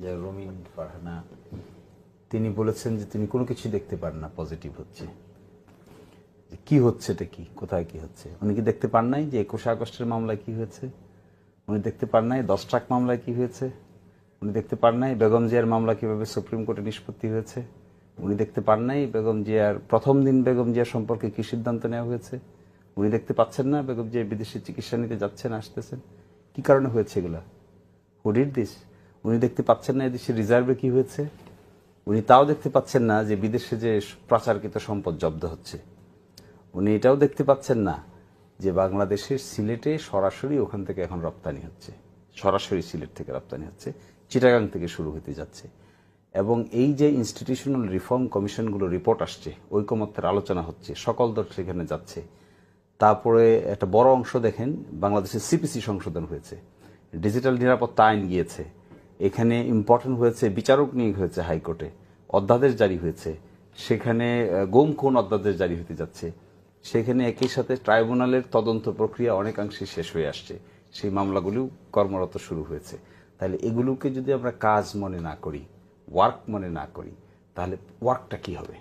যে রুমিন ফারহানা তিনি বলেছেন যে তিনি কোনো কিছু দেখতে পান না পজিটিভ হচ্ছে। কি হচ্ছে, এটা কি, কোথায় কি হচ্ছে? উনি কি দেখতে পান নাই যে 21 আগস্টের মামলায় কি হয়েছে? উনি দেখতে পান নাই 10 ট্রাক মামলায় কি হয়েছে? উনি দেখতে পান নাই বেগম জিয়ার মামলা কিভাবে সুপ্রিম কোর্টে নিষ্পত্তি হয়েছে? উনি দেখতে পান নাই বেগম জিয়ার প্রথম দিন বেগম জিয়া সম্পর্কে কি সিদ্ধান্ত নেওয়া হয়েছে? উনি দেখতে পাচ্ছেন না বেগম জিয়া বিদেশে চিকিৎসা নিতে যাচ্ছেন, আসতেছেন? কি কারণে হয়েছে এগুলা? Who did this? উনি দেখতে পাচ্ছেন না এদেশে রিজার্ভে কি হয়েছে? উনি তাও দেখতে পাচ্ছেন না যে বিদেশে যে পাচারকৃত সম্পদ জব্দ হচ্ছে? উনি এটাও দেখতে পাচ্ছেন না যে বাংলাদেশের সিলেটে সরাসরি ওখান থেকে এখন রপ্তানি হচ্ছে, সরাসরি সিলেট থেকে রপ্তানি হচ্ছে, চিটাগাং থেকে শুরু হতে যাচ্ছে। এবং এই যে ইনস্টিটিউশনাল রিফর্ম কমিশনগুলো রিপোর্ট আসছে, ঐকমত্যের আলোচনা হচ্ছে, সকল দল সেখানে যাচ্ছে। তারপরে একটা বড় অংশ দেখেন বাংলাদেশের সিপিসি সংশোধন হয়েছে, ডিজিটাল নিরাপত্তা আইন গিয়েছে, এখানে ইম্পর্টেন্ট হয়েছে বিচারক নিয়োগ হয়েছে হাইকোর্টে, অধ্যাদেশ জারি হয়েছে, সেখানে গুম খুন অধ্যাদেশ জারি হতে যাচ্ছে, সেখানে একই সাথে ট্রাইব্যুনালের তদন্ত প্রক্রিয়া অনেকাংশে শেষ হয়ে আসছে, সেই মামলাগুলিও কর্মরত শুরু হয়েছে। তাহলে এগুলোকে যদি আমরা কাজ মনে না করি, ওয়ার্ক মনে না করি, তাহলে ওয়ার্কটা কি হবে?